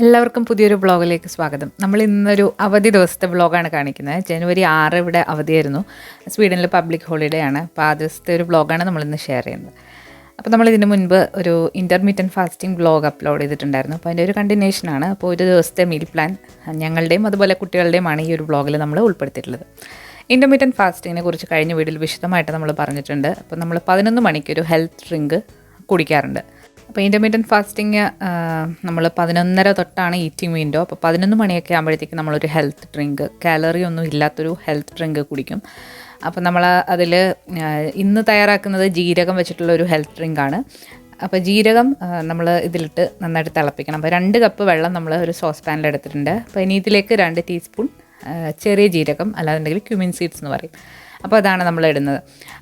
എല്ലാവർക്കും പുതിയൊരു വ്ളോഗിലേക്ക് സ്വാഗതം. നമ്മൾ ഇന്നൊരു അവധി ദിവസത്തെ വ്ളോഗാണ് കാണിക്കുന്നത്. ജനുവരി 6 ഇവിടെ അവധിയായിരുന്നു. സ്വീഡനിൽ പബ്ലിക് ഹോളിഡേ ആണ്. അപ്പോൾ ആ ദിവസത്തെ ഒരു വ്ളോഗാണ് നമ്മളിന്ന് ഷെയർ ചെയ്യുന്നത്. അപ്പോൾ നമ്മൾ ഇതിന് മുൻപ് ഒരു ഇൻ്റർമീഡിയൻറ്റ് ഫാസ്റ്റിംഗ് വ്ളോഗ് അപ്ലോഡ് ചെയ്തിട്ടുണ്ടായിരുന്നു. അപ്പോൾ അതിൻ്റെ ഒരു കണ്ടിന്യൂഷനാണ്. അപ്പോൾ ഒരു ദിവസത്തെ മീൽ പ്ലാൻ ഞങ്ങളുടെയും അതുപോലെ കുട്ടികളുടെയുമാണ് ഈ ഒരു വ്ളോഗിൽ നമ്മൾ ഉൾപ്പെടുത്തിയിട്ടുള്ളത്. ഇൻ്റർമീഡിയൻറ്റ് ഫാസ്റ്റിങ്ങിനെ കുറിച്ച് കഴിഞ്ഞ വീഡിയോയിൽ വിശദമായിട്ട് നമ്മൾ പറഞ്ഞിട്ടുണ്ട്. അപ്പോൾ നമ്മൾ 11 മണിക്കൊരു ഹെൽത്ത് ഡ്രിങ്ക് കുടിക്കാറുണ്ട്. അപ്പോൾ ഇൻ്റർമീഡിയൻറ്റ് ഫാസ്റ്റിംഗ് നമ്മൾ 11:30 തൊട്ടാണ് ഈറ്റിംഗ് വിൻഡോ. അപ്പോൾ 11 മണിയൊക്കെ ആകുമ്പോഴത്തേക്ക് നമ്മളൊരു ഹെൽത്ത് ഡ്രിങ്ക്, കാലറി ഒന്നും ഇല്ലാത്തൊരു ഹെൽത്ത് ഡ്രിങ്ക് കുടിക്കും. അപ്പോൾ നമ്മൾ അതിൽ ഇന്ന് തയ്യാറാക്കുന്നത് ജീരകം വെച്ചിട്ടുള്ള ഒരു ഹെൽത്ത് ഡ്രിങ്കാണ്. അപ്പോൾ ജീരകം നമ്മൾ ഇതിലിട്ട് നന്നായിട്ട് തിളപ്പിക്കണം. അപ്പോൾ 2 കപ്പ് വെള്ളം നമ്മൾ ഒരു സോസ് പാനിൽ എടുത്തിട്ടുണ്ട്. അപ്പോൾ ഇനി ഇതിലേക്ക് 2 ടീസ്പൂൺ ചെറിയ ജീരകം, അല്ലാന്നുണ്ടെങ്കിൽ ക്യുമിൻ സീഡ്സ് എന്ന് പറയും. അപ്പോൾ അതാണ് നമ്മൾ ഇടുന്നത്.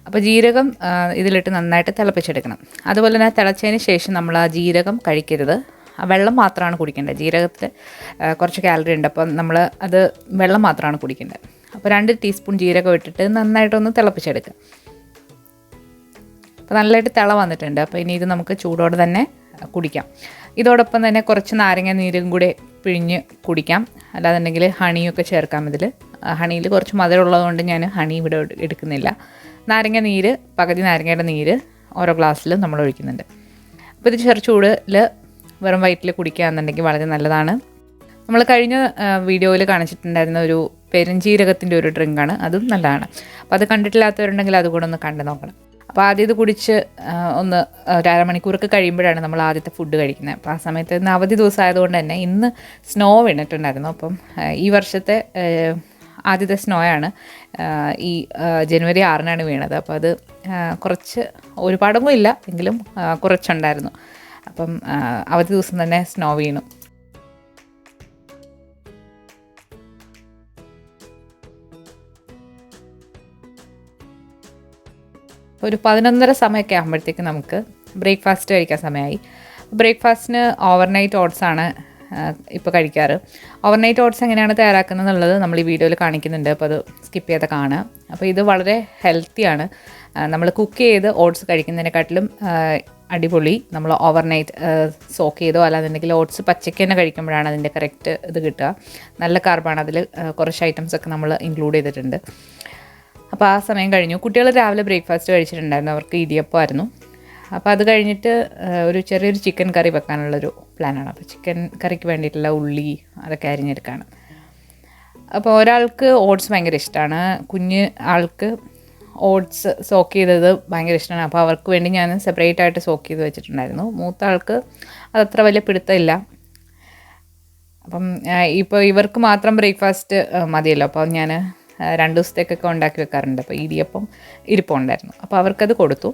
അപ്പോൾ ജീരകം ഇതിലിട്ട് നന്നായിട്ട് തിളപ്പിച്ചെടുക്കണം. അതുപോലെ തന്നെ തിളച്ചതിന് ശേഷം നമ്മൾ ആ ജീരകം കഴിക്കരുത്, ആ വെള്ളം മാത്രമാണ് കുടിക്കേണ്ടത്. ജീരകത്തിൽ കുറച്ച് കാലറി ഉണ്ട്, അപ്പം നമ്മൾ അത് വെള്ളം മാത്രമാണ് കുടിക്കേണ്ടത്. അപ്പോൾ 2 ടീസ്പൂൺ ജീരകം ഇട്ടിട്ട് നന്നായിട്ടൊന്ന് തിളപ്പിച്ചെടുക്കുക. അപ്പോൾ നല്ലതായിട്ട് തിള വന്നിട്ടുണ്ട്. അപ്പോൾ ഇനി ഇത് നമുക്ക് ചൂടോടെ തന്നെ കുടിക്കാം. ഇതോടൊപ്പം തന്നെ കുറച്ച് നാരങ്ങ നീരും കൂടെ പിഴിഞ്ഞ് കുടിക്കാം. അല്ലാന്നുണ്ടെങ്കിൽ ഹണിയൊക്കെ ചേർക്കാം. ഇതിൽ ഹണിയിൽ കുറച്ച് മധുരം ഉള്ളതുകൊണ്ട് ഞാൻ ഹണി ഇവിടെ എടുക്കുന്നില്ല. നാരങ്ങ നീര്, പകുതി നാരങ്ങയുടെ നീര് ഓരോ ഗ്ലാസ്സിൽ നമ്മൾ ഒഴിക്കുന്നുണ്ട്. അപ്പോൾ ഇത് ചെറു ചൂടിൽ വെറും വയറ്റിൽ കുടിക്കുകയാണെന്നുണ്ടെങ്കിൽ വളരെ നല്ലതാണ്. നമ്മൾ കഴിഞ്ഞ വീഡിയോയിൽ കാണിച്ചിട്ടുണ്ടായിരുന്ന ഒരു പെരുംജീരകത്തിൻ്റെ ഒരു ഡ്രിങ്കാണ്, അതും നല്ലതാണ്. അപ്പോൾ അത് കണ്ടിട്ടില്ലാത്തവരുണ്ടെങ്കിൽ അതുകൂടെ ഒന്ന് കണ്ടു നോക്കണം. അപ്പോൾ ആദ്യം ഇത് കുടിച്ച് ഒന്ന് ഒരു അരമണിക്കൂറൊക്കെ കഴിയുമ്പോഴാണ് നമ്മൾ ആദ്യത്തെ ഫുഡ് കഴിക്കുന്നത്. അപ്പോൾ ആ സമയത്ത് ഇന്ന് അവധി ദിവസം ആയതുകൊണ്ട് തന്നെ ഇന്ന് സ്നോ വീണിട്ടുണ്ടായിരുന്നു. അപ്പം ഈ വർഷത്തെ ആദ്യത്തെ സ്നോയാണ് ഈ ജനുവരി 6 വീണത്. അപ്പോൾ അത് കുറച്ച് ഒരുപാടൊന്നും ഇല്ല, എങ്കിലും കുറച്ചുണ്ടായിരുന്നു. അപ്പം അവധി ദിവസം തന്നെ സ്നോ വീണു. ഒരു 11:30 സമയമൊക്കെ ആകുമ്പോഴത്തേക്ക് നമുക്ക് ബ്രേക്ക്ഫാസ്റ്റ് കഴിക്കാൻ സമയമായി. ബ്രേക്ക്ഫാസ്റ്റിന് ഓവർനൈറ്റ് ഓട്സാണ് ഇപ്പോൾ കഴിക്കാറ്. ഓവർനൈറ്റ് ഓട്സ് എങ്ങനെയാണ് തയ്യാറാക്കുന്നത് എന്നുള്ളത് നമ്മൾ ഈ വീഡിയോയിൽ കാണിക്കുന്നുണ്ട്. അപ്പോൾ അത് സ്കിപ്പ് ചെയ്ത് കാണുക. അപ്പോൾ ഇത് വളരെ ഹെൽത്തിയാണ്. നമ്മൾ കുക്ക് ചെയ്ത് ഓട്സ് കഴിക്കുന്നതിനെക്കാട്ടിലും അടിപൊളി നമ്മൾ ഓവർനൈറ്റ് സോക്ക് ചെയ്തോ അല്ലാന്നുണ്ടെങ്കിൽ ഓട്സ് പച്ചയ്ക്ക് തന്നെ കഴിക്കുമ്പോഴാണ് അതിൻ്റെ കറക്റ്റ് ഇത് കിട്ടുക. നല്ല കാർബാണ്. അതിൽ കുറച്ച് ഐറ്റംസൊക്കെ നമ്മൾ ഇൻക്ലൂഡ് ചെയ്തിട്ടുണ്ട്. അപ്പോൾ ആ സമയം കഴിഞ്ഞു. കുട്ടികൾ രാവിലെ ബ്രേക്ക്ഫാസ്റ്റ് കഴിച്ചിട്ടുണ്ടായിരുന്നു. അവർക്ക് ഇടിയപ്പമായിരുന്നു. അപ്പോൾ അത് കഴിഞ്ഞിട്ട് ഒരു ചെറിയൊരു ചിക്കൻ കറി വെക്കാനുള്ളൊരു പ്ലാനാണ്. അപ്പോൾ ചിക്കൻ കറിക്ക് വേണ്ടിയിട്ടുള്ള ഉള്ളി അതൊക്കെ അരിഞ്ഞെടുക്കുകയാണ്. അപ്പോൾ ഒരാൾക്ക് ഓട്സ് ഭയങ്കര ഇഷ്ടമാണ്, കുഞ്ഞ് ആൾക്ക് ഓട്സ് സോക്ക് ചെയ്തത് ഭയങ്കര ഇഷ്ടമാണ്. അപ്പോൾ അവർക്ക് വേണ്ടി ഞാൻ സെപ്പറേറ്റ് ആയിട്ട് സോക്ക് ചെയ്ത് വെച്ചിട്ടുണ്ടായിരുന്നു. മൂത്ത ആൾക്ക് അതത്ര വലിയ പിടുത്തമില്ല. അപ്പം ഇപ്പോൾ ഇവർക്ക് മാത്രം ബ്രേക്ക്ഫാസ്റ്റ് മതിയല്ലോ. അപ്പോൾ ഞാൻ 2 ദിവസത്തേക്കൊക്കെ ഉണ്ടാക്കി വെക്കാറുണ്ട്. അപ്പോൾ ഇടിയപ്പം ഇരിപ്പുണ്ടായിരുന്നു. അപ്പോൾ അവർക്കത് കൊടുത്തു.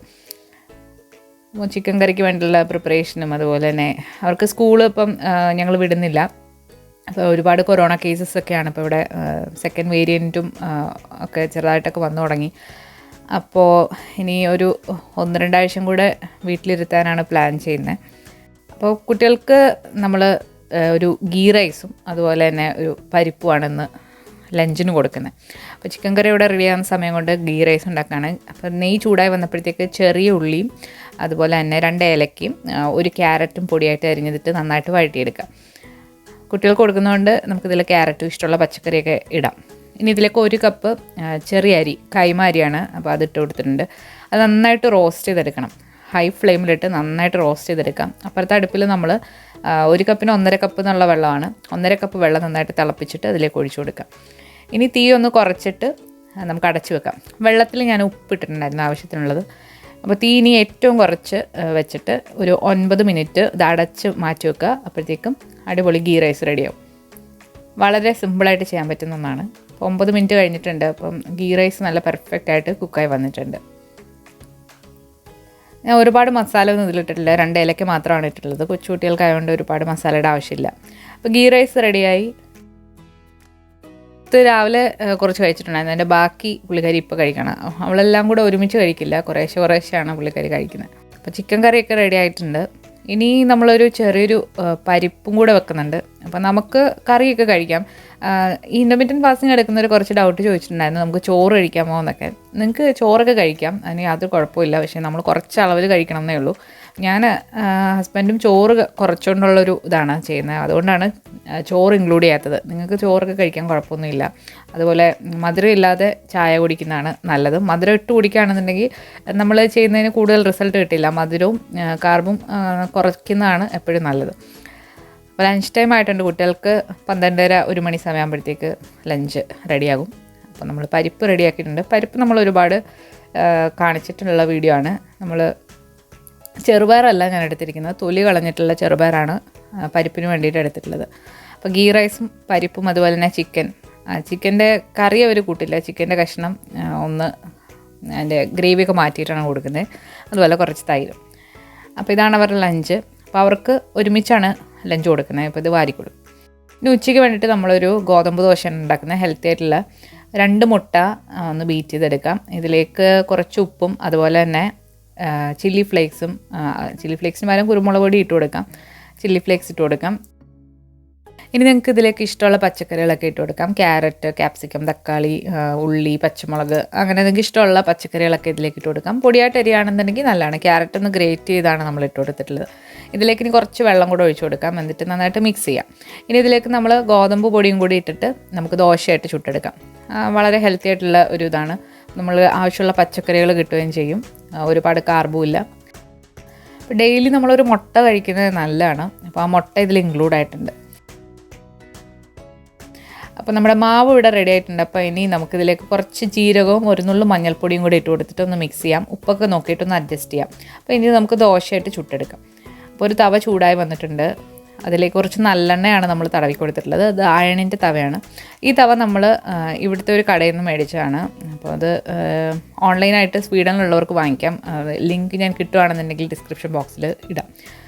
ചിക്കൻ കറിക്ക് വേണ്ടിയുള്ള പ്രിപ്പറേഷനും അതുപോലെ തന്നെ അവർക്ക് സ്കൂള് ഇപ്പം ഞങ്ങൾ വിടുന്നില്ല. അപ്പോൾ ഒരുപാട് കൊറോണ കേസസൊക്കെയാണ് ഇപ്പോൾ ഇവിടെ. സെക്കൻഡ് വേരിയൻറ്റും ഒക്കെ ചെറുതായിട്ടൊക്കെ വന്നു തുടങ്ങി. അപ്പോൾ ഇനി ഒരു 1-2 ആഴ്ചയും കൂടെ വീട്ടിലിരുത്താനാണ് പ്ലാൻ ചെയ്യുന്നത്. അപ്പോൾ കുട്ടികൾക്ക് നമ്മൾ ഒരു ഗീ റൈസും അതുപോലെ തന്നെ ഒരു പരിപ്പുമാണെന്ന് ലഞ്ചിന് കൊടുക്കുന്നത്. അപ്പോൾ ചിക്കൻ കറി ഇവിടെ റെഡിയാകുന്ന സമയം കൊണ്ട് ഗീ റൈസ് ഉണ്ടാക്കുകയാണ്. അപ്പോൾ നെയ്യ് ചൂടായി വന്നപ്പോഴത്തേക്ക് ചെറിയ ഉള്ളിയും അതുപോലെ തന്നെ 2 ഏലക്കയും 1 ക്യാരറ്റും പൊടിയായിട്ട് അരിഞ്ഞിട്ട് നന്നായിട്ട് വഴറ്റിയെടുക്കാം. കുട്ടികൾക്ക് കൊടുക്കുന്നതുകൊണ്ട് നമുക്കിതിൽ ക്യാരറ്റും ഇഷ്ടമുള്ള പച്ചക്കറിയൊക്കെ ഇടാം. ഇനി ഇതിലേക്ക് 1 കപ്പ് ചെറിയ അരി, കൈമ അരിയാണ്. അപ്പോൾ അതിട്ട് കൊടുത്തിട്ടുണ്ട്. അത് നന്നായിട്ട് റോസ്റ്റ് ചെയ്തെടുക്കണം. ഹൈ ഫ്ലെയിമിലിട്ട് നന്നായിട്ട് റോസ്റ്റ് ചെയ്തെടുക്കാം. അപ്പുറത്തെ അടുപ്പിൽ നമ്മൾ 1 കപ്പിന് 1.5 കപ്പ് എന്നുള്ള വെള്ളമാണ്. 1.5 കപ്പ് വെള്ളം നന്നായിട്ട് തിളപ്പിച്ചിട്ട് അതിലേക്ക് ഒഴിച്ചു കൊടുക്കാം. ഇനി തീ ഒന്ന് കുറച്ചിട്ട് നമുക്ക് അടച്ചു വെക്കാം. വെള്ളത്തിൽ ഞാൻ ഉപ്പിട്ടിട്ടുണ്ടായിരുന്നു ആവശ്യത്തിനുള്ളത്. അപ്പോൾ തീ ഇനി ഏറ്റവും കുറച്ച് വെച്ചിട്ട് ഒരു 9 മിനിറ്റ് ഇത് അടച്ച് മാറ്റി വെക്കുക. അപ്പോഴത്തേക്കും അടിപൊളി ഗീ റൈസ് റെഡിയാവും. വളരെ സിമ്പിളായിട്ട് ചെയ്യാൻ പറ്റുന്ന ഒന്നാണ്. 9 മിനിറ്റ് കഴിഞ്ഞിട്ടുണ്ട്. അപ്പം ഗീ റൈസ് നല്ല പെർഫെക്റ്റായിട്ട് കുക്കായി വന്നിട്ടുണ്ട്. ഞാൻ ഒരുപാട് മസാല ഒന്നും ഇതിലിട്ടിട്ടില്ല. 2 ഏലക്ക മാത്രമാണ് ഇട്ടിട്ടുള്ളത്. കൊച്ചുകുട്ടികൾക്കായതുകൊണ്ട് ഒരുപാട് മസാലയുടെ ആവശ്യമില്ല. അപ്പോൾ ഗീ റൈസ് റെഡിയായി. രാവിലെ കുറച്ച് കഴിച്ചിട്ടുണ്ടായിരുന്നു. അതിൻ്റെ ബാക്കി പുള്ളിക്കരി ഇപ്പോൾ കഴിക്കണം. അവളെല്ലാം കൂടെ ഒരുമിച്ച് കഴിക്കില്ല, കുറേശ്ശെയാണ് പുള്ളിക്കരി കഴിക്കുന്നത്. അപ്പോൾ ചിക്കൻ കറിയൊക്കെ റെഡി ആയിട്ടുണ്ട്. ഇനി നമ്മളൊരു ചെറിയൊരു പരിപ്പും കൂടെ വെക്കുന്നുണ്ട്. അപ്പോൾ നമുക്ക് കറിയൊക്കെ കഴിക്കാം. ഈ ഇൻ്റർമീഡിയറ്റ് ഫാസ്റ്റിംഗ് എടുക്കുന്നവർ കുറച്ച് ഡൗട്ട് ചോദിച്ചിട്ടുണ്ടായിരുന്നു, നമുക്ക് ചോറ് കഴിക്കാമോ എന്നൊക്കെ. നിങ്ങൾക്ക് ചോറൊക്കെ കഴിക്കാം, അതിന് യാതൊരു കുഴപ്പമില്ല. പക്ഷേ നമ്മൾ കുറച്ച് അളവിൽ കഴിക്കണം എന്നേ ഉള്ളൂ. ഞാൻ ഹസ്ബൻഡും ചോറ് കുറച്ചുകൊണ്ടുള്ളൊരു ഇതാണ് ചെയ്യുന്നത്, അതുകൊണ്ടാണ് ചോറ് ഇൻക്ലൂഡ് ചെയ്യാത്തത്. നിങ്ങൾക്ക് ചോറൊക്കെ കഴിക്കാൻ കുഴപ്പമൊന്നുമില്ല. അതുപോലെ മധുരം ഇല്ലാതെ ചായ കുടിക്കുന്നതാണ് നല്ലത്. മധുരം ഇട്ട് കുടിക്കുകയാണെന്നുണ്ടെങ്കിൽ നമ്മൾ ചെയ്യുന്നതിന് കൂടുതൽ റിസൾട്ട് കിട്ടില്ല. മധുരവും കാർബും കുറയ്ക്കുന്നതാണ് എപ്പോഴും നല്ലത്. അപ്പോൾ ലഞ്ച് ടൈം ആയിട്ടുണ്ട്. കുട്ടികൾക്ക് 12:30 1 മണി സമയമാകുമ്പോഴത്തേക്ക് ലഞ്ച് റെഡിയാകും. അപ്പോൾ നമ്മൾ പരിപ്പ് റെഡിയാക്കിയിട്ടുണ്ട്. പരിപ്പ് നമ്മൾ ഒരുപാട് കാണിച്ചിട്ടുള്ള വീഡിയോ ആണ്. നമ്മൾ ചെറുപയറല്ല ഞാൻ എടുത്തിരിക്കുന്നത്, തൊലി കളഞ്ഞിട്ടുള്ള ചെറുപയറാണ് പരിപ്പിന് വേണ്ടിയിട്ട് എടുത്തിട്ടുള്ളത്. അപ്പോൾ ഗീ റൈസും പരിപ്പും അതുപോലെ തന്നെ ചിക്കൻ്റെ കറി അവർ കൂട്ടില്ല. ചിക്കൻ്റെ കഷ്ണം ഒന്ന് അതിൻ്റെ ഗ്രേവിയൊക്കെ മാറ്റിയിട്ടാണ് കൊടുക്കുന്നത്. അതുപോലെ കുറച്ച് തൈരും. അപ്പോൾ ഇതാണ് അവരുടെ ലഞ്ച്. അപ്പോൾ അവർക്ക് ഒരുമിച്ചാണ് ലഞ്ച് കൊടുക്കുന്നത്. ഇപ്പോൾ ഇത് വാരി കൊടുക്കും. ഇനി ഉച്ചയ്ക്ക് വേണ്ടിയിട്ട് നമ്മളൊരു ഗോതമ്പ് ദോശയാണ് ഉണ്ടാക്കുന്നത്. ഹെൽത്തി ആയിട്ടുള്ള 2 മുട്ട ഒന്ന് ബീറ്റ് ചെയ്തെടുക്കാം. ഇതിലേക്ക് കുറച്ച് ഉപ്പും അതുപോലെ തന്നെ ചില്ലി ഫ്ലേക്സിന് പകരം കുരുമുളക് പൊടി ഇട്ട് കൊടുക്കാം. ചില്ലി ഫ്ലേക്സ് ഇട്ട് കൊടുക്കാം. ഇനി നിങ്ങൾക്ക് ഇതിലേക്ക് ഇഷ്ടമുള്ള പച്ചക്കറികളൊക്കെ ഇട്ട് കൊടുക്കാം. ക്യാരറ്റ്, ക്യാപ്സിക്കം, തക്കാളി, ഉള്ളി, പച്ചമുളക്, അങ്ങനെ നിങ്ങൾക്ക് ഇഷ്ടമുള്ള പച്ചക്കറികളൊക്കെ ഇതിലേക്ക് ഇട്ട് കൊടുക്കാം. പൊടിയായിട്ട് അരിയാണെന്നുണ്ടെങ്കിൽ നല്ലതാണ്. ക്യാരറ്റ് ഒന്ന് ഗ്രേറ്റ് ചെയ്താണ് നമ്മൾ ഇട്ട് കൊടുത്തിട്ടുള്ളത്. ഇതിലേക്ക് ഇനി കുറച്ച് വെള്ളം കൂടെ ഒഴിച്ച് കൊടുക്കാം. എന്നിട്ട് നന്നായിട്ട് മിക്സ് ചെയ്യാം. ഇനി ഇതിലേക്ക് നമ്മൾ ഗോതമ്പ് പൊടിയും കൂടി ഇട്ടിട്ട് നമുക്ക് ദോശയായിട്ട് ചുട്ടെടുക്കാം. വളരെ ഹെൽത്തി ആയിട്ടുള്ള ഒരു ഇതാണ്. നമ്മൾ ആവശ്യമുള്ള പച്ചക്കറികൾ കിട്ടുകയും ചെയ്യും. ഒരുപാട് കാർബും ഇല്ല. അപ്പോൾ ഡെയിലി നമ്മളൊരു മുട്ട കഴിക്കുന്നത് നല്ലതാണ്. അപ്പോൾ ആ മുട്ട ഇതിൽ ഇൻക്ലൂഡ് ആയിട്ടുണ്ട്. അപ്പോൾ നമ്മുടെ മാവ് ഇവിടെ റെഡി ആയിട്ടുണ്ട്. അപ്പോൾ ഇനി നമുക്കിതിലേക്ക് കുറച്ച് ജീരകവും ഒരു നുള്ളു മഞ്ഞൾപ്പൊടിയും കൂടി ഇട്ട് കൊടുത്തിട്ട് ഒന്ന് മിക്സ് ചെയ്യാം. ഉപ്പൊക്കെ നോക്കിയിട്ടൊന്ന് അഡ്ജസ്റ്റ് ചെയ്യാം. അപ്പോൾ ഇനി നമുക്ക് ദോശയായിട്ട് ചുട്ടെടുക്കാം. അപ്പോൾ ഒരു തവ ചൂടായി വന്നിട്ടുണ്ട്. അതിലേക്ക് കുറച്ച് നല്ലെണ്ണയാണ് നമ്മൾ തടവി കൊടുത്തിട്ടുള്ളത്. അത് അയണിൻ്റെ തവയാണ്. ഈ തവ നമ്മൾ ഇവിടുത്തെ ഒരു കടയിൽ നിന്ന് മേടിച്ചതാണ്. അപ്പോൾ അത് ഓൺലൈനായിട്ട് സ്വീഡനിലുള്ളവർക്ക് വാങ്ങിക്കാം. ലിങ്ക് ഞാൻ കിട്ടുകയാണെന്നുണ്ടെങ്കിൽ ഡിസ്ക്രിപ്ഷൻ ബോക്സിൽ ഇടാം.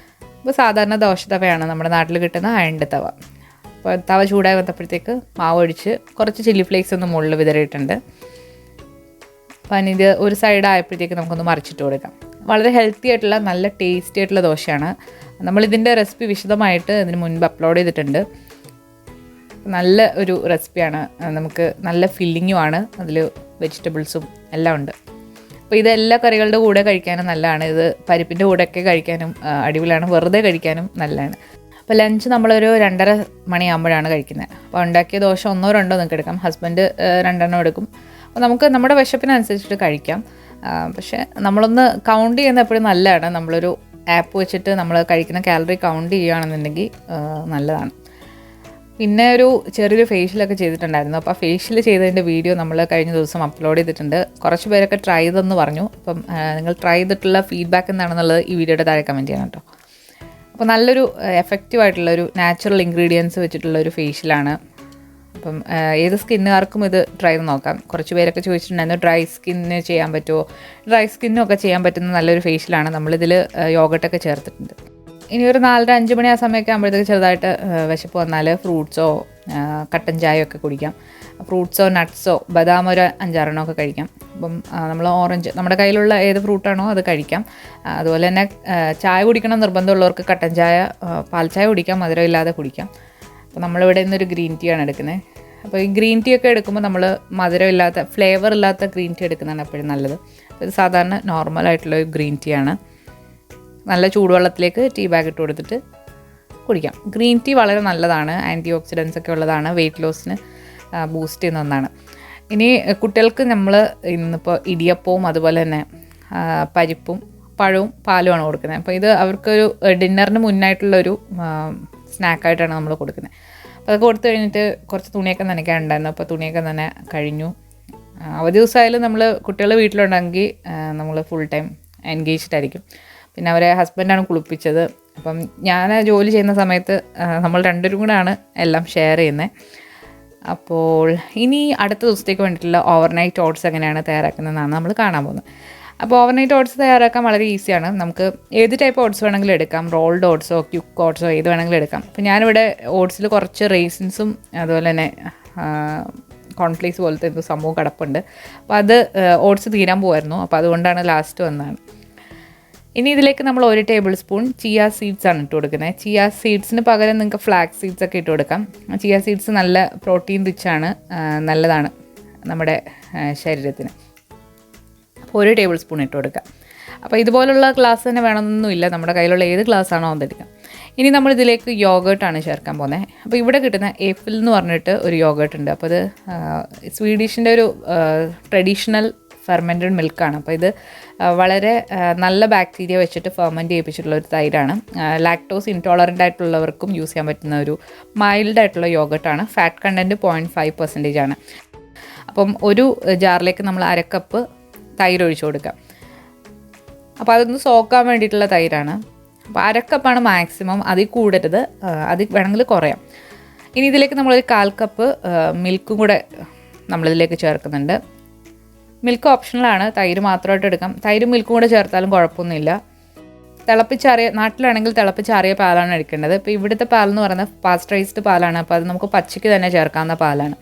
അപ്പോൾ സാധാരണ ദോശ തവയാണ് നമ്മുടെ നാട്ടിൽ കിട്ടുന്ന അയണിൻ്റെ തവ. അപ്പോൾ തവ ചൂടായി വന്നപ്പോഴത്തേക്ക് മാവ് ഒഴിച്ച് കുറച്ച് ചില്ലി ഫ്ലേക്സ് ഒന്ന് മുകളിൽ വിതറിയിട്ടുണ്ട്. അപ്പോൾ അതിനിത് ഒരു സൈഡ് ആയപ്പോഴത്തേക്ക് നമുക്കൊന്ന് മറിച്ചിട്ട് കൊടുക്കാം. വളരെ ഹെൽത്തി ആയിട്ടുള്ള നല്ല ടേസ്റ്റി ആയിട്ടുള്ള ദോശയാണ്. നമ്മളിതിൻ്റെ റെസിപ്പി വിശദമായിട്ട് ഇതിന് മുൻപ് അപ്ലോഡ് ചെയ്തിട്ടുണ്ട്. നല്ല ഒരു റെസിപ്പിയാണ്. നമുക്ക് നല്ല ഫില്ലിങ്ങുമാണ്. അതിൽ വെജിറ്റബിൾസും എല്ലാം ഉണ്ട്. അപ്പോൾ ഇത് എല്ലാ കറികളുടെ കൂടെ കഴിക്കാനും നല്ലതാണ്. ഇത് പരിപ്പിൻ്റെ കൂടെയൊക്കെ കഴിക്കാനും അടിപൊളിയാണ്. വെറുതെ കഴിക്കാനും നല്ലതാണ്. അപ്പോൾ ലഞ്ച് നമ്മളൊരു 2:30 മണിയാകുമ്പോഴാണ് കഴിക്കുന്നത്. അപ്പോൾ ഉണ്ടാക്കിയ ദോശ 1 2 നിങ്ങൾക്ക് എടുക്കാം. ഹസ്ബൻഡ് 2 എടുക്കും. അപ്പോൾ നമുക്ക് നമ്മുടെ വിശപ്പിനനുസരിച്ചിട്ട് കഴിക്കാം. പക്ഷേ നമ്മളൊന്ന് കൗണ്ട് ചെയ്യുന്നത് എപ്പോഴും നല്ലതാണ്. നമ്മളൊരു ആപ്പ് വെച്ചിട്ട് നമ്മൾ കഴിക്കുന്ന കാലറി കൗണ്ട് ചെയ്യുകയാണെന്നുണ്ടെങ്കിൽ നല്ലതാണ്. പിന്നെ ഒരു ചെറിയൊരു ഫേഷ്യലൊക്കെ ചെയ്തിട്ടുണ്ടായിരുന്നു. അപ്പോൾ ആ ഫേഷ്യൽ ചെയ്തതിൻ്റെ വീഡിയോ നമ്മൾ കഴിഞ്ഞ ദിവസം അപ്ലോഡ് ചെയ്തിട്ടുണ്ട്. കുറച്ച് പേരൊക്കെ ട്രൈ ചെയ്തെന്ന് പറഞ്ഞു. അപ്പം നിങ്ങൾ ട്രൈ ചെയ്തിട്ടുള്ള ഫീഡ്ബാക്ക് എന്താണെന്നുള്ളത് ഈ വീഡിയോയുടെ താഴെ കമൻറ്റ് ചെയ്യണം കേട്ടോ. അപ്പോൾ നല്ലൊരു എഫക്റ്റീവായിട്ടുള്ളൊരു നാച്ചുറൽ ഇൻഗ്രീഡിയൻസ് വെച്ചിട്ടുള്ളൊരു ഫേഷ്യലാണ്. അപ്പം ഏത് സ്കിന്നുകാർക്കും ഇത് ട്രൈ ചെയ്ത് നോക്കാം. കുറച്ച് പേരൊക്കെ ചോദിച്ചിട്ടുണ്ടായിരുന്നു ഡ്രൈ സ്കിന്നിന് ചെയ്യാൻ പറ്റുമോ. ഡ്രൈ സ്കിന്നൊക്കെ ചെയ്യാൻ പറ്റുന്ന നല്ലൊരു ഫേഷ്യലാണ്. നമ്മളിതിൽ യോഗട്ടൊക്കെ ചേർത്തിട്ടുണ്ട്. ഇനി ഒരു 4:30 5 മണി ആ സമയമൊക്കെ ആകുമ്പോഴത്തേക്ക് ചെറുതായിട്ട് വിശപ്പ് വന്നാൽ ഫ്രൂട്ട്സോ കട്ടൻ ചായയോ ഒക്കെ കുടിക്കാം. ഫ്രൂട്ട്സോ നട്ട്സോ ബദാം ഒരു 5-6 ഒക്കെ കഴിക്കാം. അപ്പം നമ്മൾ ഓറഞ്ച് നമ്മുടെ കയ്യിലുള്ള ഏത് ഫ്രൂട്ടാണോ അത് കഴിക്കാം. അതുപോലെ തന്നെ ചായ കുടിക്കണം നിർബന്ധമുള്ളവർക്ക് കട്ടൻ ചായ, പാൽ ചായ കുടിക്കാം, മധുരം ഇല്ലാതെ കുടിക്കാം. അപ്പോൾ നമ്മളിവിടെ നിന്നൊരു ഗ്രീൻ ടീ ആണ് എടുക്കുന്നത്. അപ്പോൾ ഈ ഗ്രീൻ ടീ ഒക്കെ എടുക്കുമ്പോൾ നമ്മൾ മധുരം ഇല്ലാത്ത ഫ്ലേവർ ഇല്ലാത്ത ഗ്രീൻ ടീ എടുക്കുന്നതാണ് എപ്പോഴും നല്ലത്. ഇത് സാധാരണ നോർമലായിട്ടുള്ള ഒരു ഗ്രീൻ ടീ ആണ്. നല്ല ചൂടുവെള്ളത്തിലേക്ക് ടീ ബാഗ് ഇട്ട് കൊടുത്തിട്ട് കുടിക്കാം. ഗ്രീൻ ടീ വളരെ നല്ലതാണ്. ആൻറ്റി ഓക്സിഡൻസ് ഒക്കെ ഉള്ളതാണ്. വെയിറ്റ് ലോസിന് ബൂസ്റ്റ് ചെയ്യുന്ന ഒന്നാണ്. ഇനി കുട്ടികൾക്ക് നമ്മൾ ഇന്നിപ്പോൾ ഇടിയപ്പവും അതുപോലെ തന്നെ പരിപ്പും പഴവും പാലുമാണ് കൊടുക്കുന്നത്. അപ്പോൾ ഇത് അവർക്കൊരു ഡിന്നറിന് മുന്നായിട്ടുള്ളൊരു സ്നാക്കായിട്ടാണ് നമ്മൾ കൊടുക്കുന്നത്. അപ്പോൾ അതൊക്കെ കൊടുത്തു കഴിഞ്ഞിട്ട് കുറച്ച് തുണിയൊക്കെ നനയ്ക്കാനുണ്ടായിരുന്നു. അപ്പോൾ തുണിയൊക്കെ തന്നെ കഴിഞ്ഞു. അവധി ദിവസമായാലും നമ്മൾ കുട്ടികൾ വീട്ടിലുണ്ടെങ്കിൽ നമ്മൾ ഫുൾ ടൈം എൻഗേജ്ഡ് ആയിരിക്കും. പിന്നെ അവരെ ഹസ്ബൻഡാണ് കുളിപ്പിച്ചത്. അപ്പം ഞാൻ ജോലി ചെയ്യുന്ന സമയത്ത് നമ്മൾ രണ്ടുപേരും കൂടെയാണ് എല്ലാം ഷെയർ ചെയ്യുന്നത്. അപ്പോൾ ഇനി അടുത്ത ദിവസത്തേക്ക് വേണ്ടിയിട്ടുള്ള ഓവർനൈറ്റ് ഓട്സ് എങ്ങനെയാണ് തയ്യാറാക്കുന്നതെന്നാണ് നമ്മൾ കാണാൻ പോകുന്നത്. അപ്പോൾ ഓവർനൈറ്റ് ഓട്സ് തയ്യാറാക്കാൻ വളരെ ഈസിയാണ്. നമുക്ക് ഏത് ടൈപ്പ് ഓട്സ് വേണമെങ്കിലും എടുക്കാം. റോൾഡ് ഓട്സോ ക്യുക്ക് ഓട്സോ ഏത് വേണമെങ്കിലും എടുക്കാം. അപ്പോൾ ഞാനിവിടെ ഓട്സിൽ കുറച്ച് റേസിൻസും അതുപോലെ തന്നെ കോൺഫ്ലേക്സ് പോലത്തെ എന്തോ സംഭവം കിടപ്പുണ്ട്. അപ്പോൾ അത് ഓട്സ് തീരാൻ പോകുമായിരുന്നു. അപ്പോൾ അതുകൊണ്ടാണ് ലാസ്റ്റ് വന്നതാണ്. ഇനി ഇതിലേക്ക് നമ്മൾ 1 ടേബിൾ സ്പൂൺ ചിയ സീഡ്സ് ആണ് ഇട്ട് കൊടുക്കുന്നത്. ചിയ സീഡ്സിന് പകരം നിങ്ങൾക്ക് ഫ്ലാക്സ് സീഡ്സ് ഒക്കെ ഇട്ട് കൊടുക്കാം. ചിയ സീഡ്സ് നല്ല പ്രോട്ടീൻ റിച്ച് ആണ്, നല്ലതാണ് നമ്മുടെ ശരീരത്തിന്. അപ്പോൾ 1 ടേബിൾ സ്പൂൺ ഇട്ട് കൊടുക്കുക. അപ്പോൾ ഇതുപോലുള്ള ഗ്ലാസ് തന്നെ വേണമെന്നൊന്നുമില്ല, നമ്മുടെ കയ്യിലുള്ള ഏത് ഗ്ലാസ് ആണോ അതെടുക്കാം. ഇനി നമ്മൾ ഇതിലേക്ക് യോഗേർട്ടാണ് ചേർക്കാൻ പോകുന്നത്. അപ്പോൾ ഇവിടെ കിട്ടുന്ന ഏപ്പിൾ എന്ന് പറഞ്ഞിട്ട് ഒരു യോഗേർട്ട് ഉണ്ട്. അപ്പോൾ ഇത് സ്വീഡിഷിൻ്റെ ഒരു ട്രഡീഷണൽ ഫെർമെൻറ്റഡ് മിൽക്കാണ്. അപ്പോൾ ഇത് വളരെ നല്ല ബാക്ടീരിയ വെച്ചിട്ട് ഫെർമെൻറ്റ് ചെയ്യിപ്പിച്ചിട്ടുള്ള ഒരു തൈരാണ്. ലാക്ടോസ് ഇൻടോളറൻ്റ് ആയിട്ടുള്ളവർക്കും യൂസ് ചെയ്യാൻ പറ്റുന്ന ഒരു മൈൽഡ് ആയിട്ടുള്ള യോഗേർട്ടാണ്. ഫാറ്റ് കണ്ടൻറ്റ് 0.5% ആണ്. അപ്പം ഒരു ജാറിലേക്ക് നമ്മൾ 1/2 കപ്പ് തൈര് ഒഴിച്ചു കൊടുക്കാം. അപ്പോൾ അതൊന്ന് സോക്കാൻ വേണ്ടിയിട്ടുള്ള തൈരാണ്. അപ്പോൾ 1/2 കപ്പാണ് മാക്സിമം, അതിൽ കൂടരുത്, അതിൽ വേണമെങ്കിൽ കുറയാം. ഇനി ഇതിലേക്ക് നമ്മളൊരു 1/4 കപ്പ് മിൽക്കും കൂടെ നമ്മളിതിലേക്ക് ചേർക്കുന്നുണ്ട്. മിൽക്ക് ഓപ്ഷണലാണ്, തൈര് മാത്രമായിട്ട് എടുക്കാം. തൈരും മിൽക്കും കൂടെ ചേർത്താലും കുഴപ്പമൊന്നുമില്ല. നാട്ടിലാണെങ്കിൽ തിളപ്പിച്ചാറിയ പാലാണ് എടുക്കേണ്ടത്. ഇപ്പോൾ ഇവിടുത്തെ പാലെന്ന് പറയുന്നത് പാസ്ചറൈസ്ഡ് പാലാണ്. അപ്പോൾ അത് നമുക്ക് പച്ചയ്ക്ക് തന്നെ ചേർക്കാവുന്ന പാലാണ്.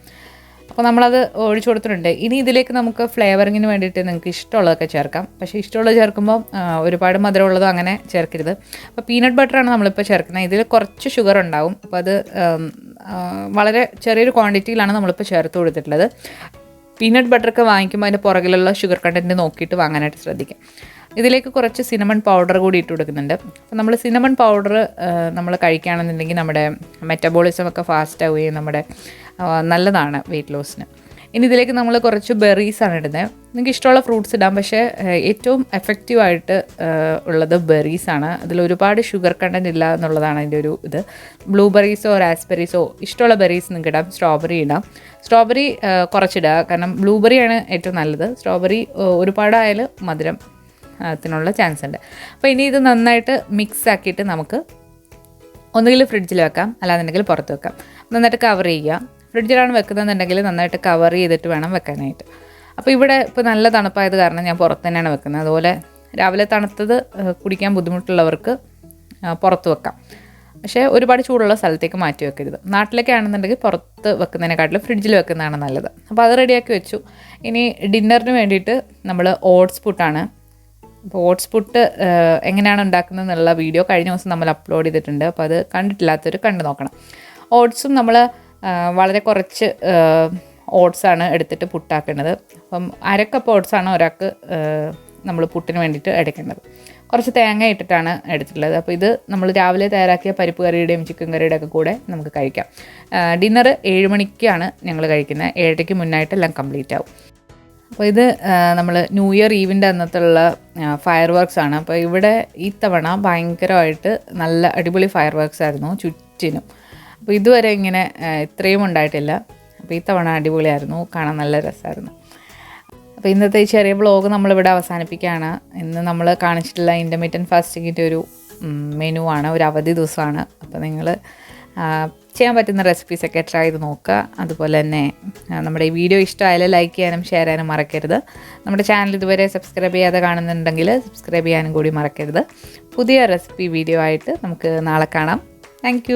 അപ്പോൾ നമ്മളത് ഒഴിച്ചു കൊടുത്തിട്ടുണ്ട്. ഇനി ഇതിലേക്ക് നമുക്ക് ഫ്ലേവറിങ്ങിന് വേണ്ടിയിട്ട് നിങ്ങൾക്ക് ഇഷ്ടമുള്ളതൊക്കെ ചേർക്കാം. പക്ഷേ ഇഷ്ടമുള്ളത് ചേർക്കുമ്പോൾ ഒരുപാട് മധുരമുള്ളതും അങ്ങനെ ചേർക്കരുത്. അപ്പോൾ പീനട്ട് ബട്ടറാണ് നമ്മളിപ്പോൾ ചേർക്കുന്നത്. ഇതിൽ കുറച്ച് ഷുഗർ ഉണ്ടാവും. അപ്പോൾ അത് വളരെ ചെറിയൊരു ക്വാണ്ടിറ്റിയിലാണ് നമ്മളിപ്പോൾ ചേർത്ത് കൊടുത്തിട്ടുള്ളത്. പീനട്ട് ബട്ടറൊക്കെ വാങ്ങിക്കുമ്പോൾ അതിൻ്റെ പുറകിലുള്ള ഷുഗർ കണ്ടൻറ്റ് നോക്കിയിട്ട് വാങ്ങാനായിട്ട് ശ്രദ്ധിക്കാം. ഇതിലേക്ക് കുറച്ച് സിനമൺ പൗഡർ കൂടി ഇട്ട് കൊടുക്കുന്നുണ്ട്. അപ്പോൾ നമ്മൾ സിനമൺ പൗഡർ നമ്മൾ കഴിക്കുകയാണെന്നുണ്ടെങ്കിൽ നമ്മുടെ മെറ്റബോളിസം ഒക്കെ ഫാസ്റ്റ് ആവുകയും നമ്മുടെ നല്ലതാണ് വെയിറ്റ് ലോസിന്. ഇനി ഇതിലേക്ക് നമ്മൾ കുറച്ച് ബെറീസാണ് ഇടുന്നത്. നിങ്ങൾക്ക് ഇഷ്ടമുള്ള ഫ്രൂട്ട്സ് ഇടാം, പക്ഷേ ഏറ്റവും എഫക്റ്റീവായിട്ട് ഉള്ളത് ബെറീസാണ്. അതിൽ ഒരുപാട് ഷുഗർ കണ്ടൻറ്റ് ഇല്ല എന്നുള്ളതാണ് അതിൻ്റെ ഒരു ഇത്. ബ്ലൂബെറീസോ റാസ്ബെറീസോ ഇഷ്ടമുള്ള ബെറീസ് നിങ്ങൾക്ക് ഇടാം. സ്ട്രോബെറി ഇടാം. സ്ട്രോബെറി കുറച്ചിടുക, കാരണം ബ്ലൂബെറിയാണ് ഏറ്റവും നല്ലത്. സ്ട്രോബെറി ഒരുപാടായാലും മധുരം ത്തിനുള്ള ചാൻസ് ഉണ്ട്. അപ്പോൾ ഇനി ഇത് നന്നായിട്ട് മിക്സ് ആക്കിയിട്ട് നമുക്ക് ഒന്നുകിൽ ഫ്രിഡ്ജിൽ വെക്കാം, അല്ലാന്നുണ്ടെങ്കിൽ പുറത്ത് വെക്കാം. നന്നായിട്ട് കവർ ചെയ്യുക. ഫ്രിഡ്ജിലാണ് വെക്കുന്നതെന്നുണ്ടെങ്കിൽ നന്നായിട്ട് കവർ ചെയ്തിട്ട് വേണം വെക്കാനായിട്ട്. അപ്പോൾ ഇവിടെ ഇപ്പോൾ നല്ല തണുപ്പായത് കാരണം ഞാൻ പുറത്ത് തന്നെയാണ് വെക്കുന്നത്. അതുപോലെ രാവിലെ തണുത്തത് കുടിക്കാൻ ബുദ്ധിമുട്ടുള്ളവർക്ക് പുറത്ത് വെക്കാം. പക്ഷേ ഒരുപാട് ചൂടുള്ള സ്ഥലത്തേക്ക് മാറ്റി വെക്കരുത്. നാട്ടിലൊക്കെ ആണെന്നുണ്ടെങ്കിൽ പുറത്ത് വെക്കുന്നതിനെക്കാട്ടിലും ഫ്രിഡ്ജിൽ വെക്കുന്നതാണ് നല്ലത്. അപ്പോൾ അത് റെഡിയാക്കി വെച്ചു. ഇനി ഡിന്നറിന് വേണ്ടിയിട്ട് നമ്മൾ ഓട്സ് പുട്ടാണ്. അപ്പോൾ ഓട്സ് പുട്ട് എങ്ങനെയാണ് ഉണ്ടാക്കുന്നത് എന്നുള്ള വീഡിയോ കഴിഞ്ഞ ദിവസം നമ്മൾ അപ്ലോഡ് ചെയ്തിട്ടുണ്ട്. അപ്പോൾ അത് കണ്ടിട്ടില്ലാത്തവർ കണ്ടു നോക്കണം. ഓട്സും നമ്മൾ വളരെ കുറച്ച് ഓട്സാണ് എടുത്തിട്ട് പുട്ടാക്കേണ്ടത്. അപ്പം 1/2 കപ്പ് ഓട്സാണ് ഒരാൾക്ക് നമ്മൾ പുട്ടിന് വേണ്ടിയിട്ട് എടുക്കേണ്ടത്. കുറച്ച് തേങ്ങ ഇട്ടിട്ടാണ് എടുത്തിട്ടുള്ളത്. അപ്പോൾ ഇത് നമ്മൾ രാവിലെ തയ്യാറാക്കിയ പരിപ്പ് കറിയുടെയും ചിക്കൻ കറിയുടെ ഒക്കെ കൂടെ നമുക്ക് കഴിക്കാം. ഡിന്നർ 7 മണിക്കാണ് ഞങ്ങൾ കഴിക്കുന്നത്. 7:30 മുന്നായിട്ട് എല്ലാം കംപ്ലീറ്റ് ആവും. അപ്പോൾ ഇത് നമ്മൾ ന്യൂ ഇയർ ഈവിൻ്റെ അന്നത്തുള്ള ഫയർ വർക്ക്സ് ആണ്. അപ്പോൾ ഇവിടെ ഈ തവണ ഭയങ്കരമായിട്ട് നല്ല അടിപൊളി ഫയർ വർക്ക്സ് ആയിരുന്നു ചുറ്റിനും. അപ്പോൾ ഇതുവരെ ഇങ്ങനെ ഇത്രയും ഉണ്ടായിട്ടില്ല. അപ്പോൾ ഈ തവണ അടിപൊളിയായിരുന്നു, കാണാൻ നല്ല രസമായിരുന്നു. അപ്പോൾ ഇന്നത്തെ ഈ ചെറിയ വ്ളോഗ് നമ്മളിവിടെ അവസാനിപ്പിക്കുകയാണ്. ഇന്ന് നമ്മൾ കാണിച്ചിട്ടുള്ള ഇൻ്റർമീഡിയൻറ്റ് ഫാസ്റ്റിങ്ങിൻ്റെ ഒരു മെനു ആണ്, ഒരു അവധി ദിവസമാണ്. അപ്പോൾ നിങ്ങൾ ചെയ്യാൻ പറ്റുന്ന റെസിപ്പീസൊക്കെ ട്രൈ ചെയ്ത് നോക്കുക. അതുപോലെ തന്നെ നമ്മുടെ ഈ വീഡിയോ ഇഷ്ടമായാലും ലൈക്ക് ചെയ്യാനും ഷെയർ ചെയ്യാനും മറക്കരുത്. നമ്മുടെ ചാനൽ ഇതുവരെ സബ്സ്ക്രൈബ് ചെയ്യാതെ കാണുന്നുണ്ടെങ്കിൽ സബ്സ്ക്രൈബ് ചെയ്യാനും കൂടി മറക്കരുത്. പുതിയ റെസിപ്പി വീഡിയോ ആയിട്ട് നമുക്ക് നാളെ കാണാം. താങ്ക്